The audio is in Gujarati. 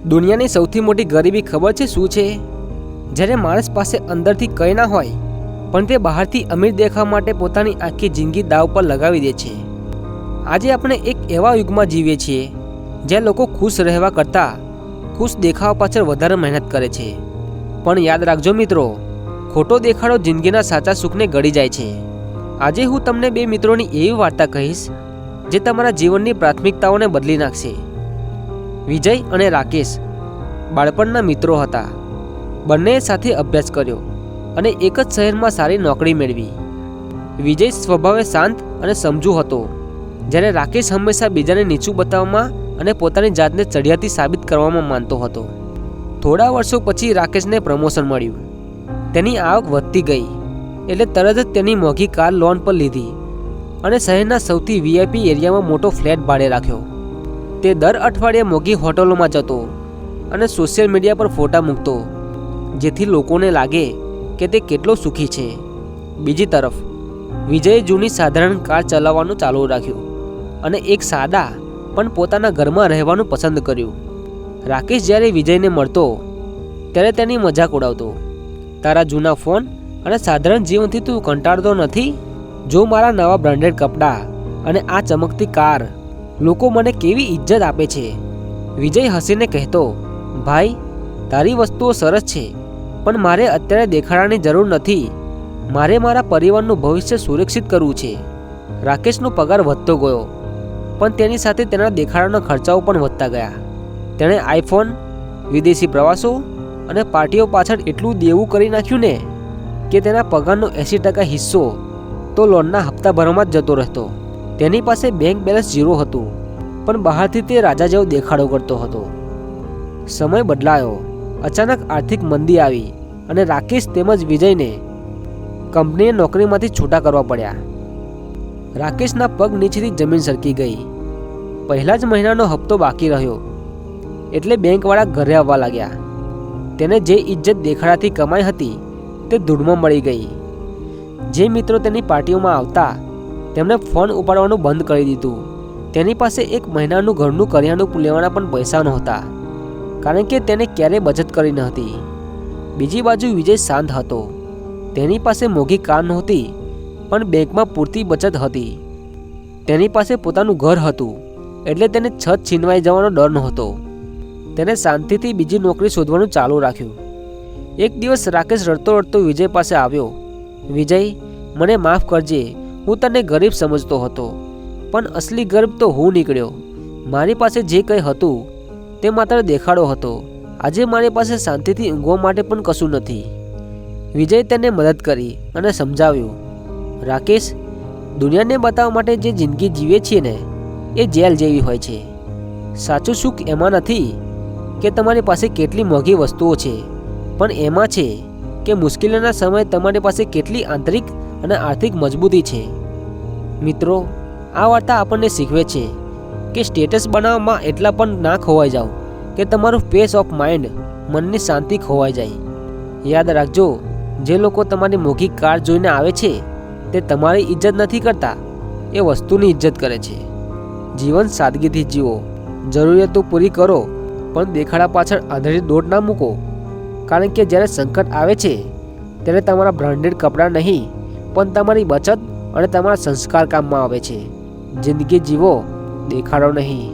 દુનિયાની સૌથી મોટી ગરીબી ખબર છે શું છે? જ્યારે માણસ પાસે અંદરથી કંઈ ના હોય પણ તે બહારથી અમીર દેખાવા માટે પોતાની આખી જિંદગી દાવ પર લગાવી દે છે। આજે આપણે એક એવા યુગમાં જીવીએ છીએ જ્યાં લોકો ખુશ રહેવા કરતાં ખુશ દેખાવા પાછળ વધારે મહેનત કરે છે। પણ યાદ રાખજો મિત્રો, ખોટો દેખાડો જિંદગીના સાચા સુખને ગળી જાય છે। આજે હું તમને બે મિત્રોની એવી વાર્તા કહીશ જે તમારા જીવનની પ્રાથમિકતાઓને બદલી નાખશે। વિજય અને રાકેશ બાળપણના મિત્રો હતા। બંનેએ સાથે અભ્યાસ કર્યો અને એક જ શહેરમાં સારી નોકરી મેળવી। વિજય સ્વભાવે શાંત અને સમજુ હતો, જ્યારે રાકેશ હંમેશા બીજાને નીચું બતાવવામાં અને પોતાની જાતને ચડિયાતી સાબિત કરવામાં માનતો હતો। થોડા વર્ષો પછી રાકેશને પ્રમોશન મળ્યું। તેની આવક વધતી ગઈ એટલે તરત જ તેની મોંઘી કાર લોન પર લીધી અને શહેરના સૌથી વીઆઈપી એરિયામાં મોટો ફ્લેટ ભાડે રાખ્યો। તે દર અઠવાડિયે મોંઘી હોટલોમાં જતો અને સોશિયલ મીડિયા પર ફોટા મૂકતો, જેથી લોકોને લાગે કે તે કેટલો સુખી છે। બીજી તરફ વિજયે જૂની સાધારણ કાર ચલાવવાનું ચાલુ રાખ્યું અને એક સાદા પણ પોતાના ઘરમાં રહેવાનું પસંદ કર્યું। રાકેશ જ્યારે વિજયને મળતો ત્યારે તેની મજાક ઉડાવતો, તારા જૂના ફોન અને સાધારણ જીવનથી તું કંટાળતો નથી? જો મારા નવા બ્રાન્ડેડ કપડાં અને આ ચમકતી કાર, લોકો મને કેવી ઇજ્જત આપે છે। વિજય હસીને કહેતો, ભાઈ તારી વસ્તુઓ સરસ છે પણ મારે અત્યારે દેખાડાની જરૂર નથી। મારે મારા પરિવારનું ભવિષ્ય સુરક્ષિત કરવું છે। રાકેશનો પગાર વધતો ગયો પણ તેની સાથે તેના દેખાડાના ખર્ચાઓ પણ વધતા ગયા। તેણે આઈફોન, વિદેશી પ્રવાસો અને પાર્ટીઓ પાછળ એટલું દેવું કરી નાખ્યું ને કે તેના પગારનો 80% હિસ્સો તો લોનના હપ્તા ભરવામાં જ જતો રહેતો। તેની પાસે બેંક બેલેન્સ 0 હતું પણ બહારથી તે રાજા જેવો દેખાડો કરતો હતો। સમય બદલાયો। અચાનક આર્થિક મંદી આવી અને રાકેશ તેમજ વિજયને કંપનીએ નોકરીમાંથી છૂટા કરવા પડ્યા। રાકેશના પગ નીચેથી જમીન સરકી ગઈ। પહેલા જ મહિનાનો હપ્તો બાકી રહ્યો એટલે બેંકવાળા ઘરે આવવા લાગ્યા। તેને જે ઇજ્જત દેખાડાથી કમાઈ હતી તે ધૂળમાં મળી ગઈ। જે મિત્રો તેની પાર્ટીઓમાં આવતા તેમણે ફોન ઉપાડવાનું બંધ કરી દીધું। તેની પાસે એક મહિનાનું ઘરનું કરિયાણું લેવાના પણ પૈસા નહોતા, કારણ કે તેને ક્યારેય બચત કરી ન હતી। બીજી બાજુ વિજય શાંત હતો। તેની પાસે મોંઘી કાર નહોતી પણ બેંકમાં પૂરતી બચત હતી। તેની પાસે પોતાનું ઘર હતું એટલે તેને છત છીનવાઈ જવાનો ડર નહોતો। તેને શાંતિથી બીજી નોકરી શોધવાનું ચાલુ રાખ્યું। એક દિવસ રાકેશ રડતો રડતો વિજય પાસે આવ્યો। વિજય, મને માફ કરજે, હું તને ગરીબ સમજતો હતો પણ અસલી ગરીબ તો હું નીકળ્યો। મારી પાસે જે કંઈ હતું તે માત્ર દેખાડો હતો। આજે મારી પાસે શાંતિથી ઊંઘવા માટે પણ કશું નથી। વિજય તેને મદદ કરી અને સમજાવ્યું, રાકેશ, દુનિયાને બતાવવા માટે જે જિંદગી જીવીએ છીએ ને એ જેલ જેવી હોય છે। સાચું સુખ એમાં નથી કે તમારી પાસે કેટલી મોંઘી વસ્તુઓ છે, પણ એમાં છે કે મુશ્કેલીના સમયે તમારી પાસે કેટલી આંતરિક અને આર્થિક મજબૂતી છે। મિત્રો, આ વાર્તા આપણને શીખવે છે કે સ્ટેટસ બનાવવામાં એટલા પણ ના ખોવાઈ જાઓ કે તમારું પીસ ઓફ માઇન્ડ, મનની શાંતિ ખોવાઈ જાય। યાદ રાખજો, જે લોકો તમારી મોંઘી કાર જોઈને આવે છે તે તમારી ઇજ્જત નથી કરતા, એ વસ્તુની ઇજ્જત કરે છે। જીવન સાદગીથી જીવો, જરૂરિયાતો પૂરી કરો પણ દેખાડા પાછળ આંધળી દોડ ના મૂકો, કારણ કે જ્યારે સંકટ આવે છે ત્યારે તમારા બ્રાન્ડેડ કપડાં નહીં પણ તમારી બચત અને તમારા સંસ્કાર કામમાં આવે છે। જિંદગી જીવો, દેખાડો નહીં।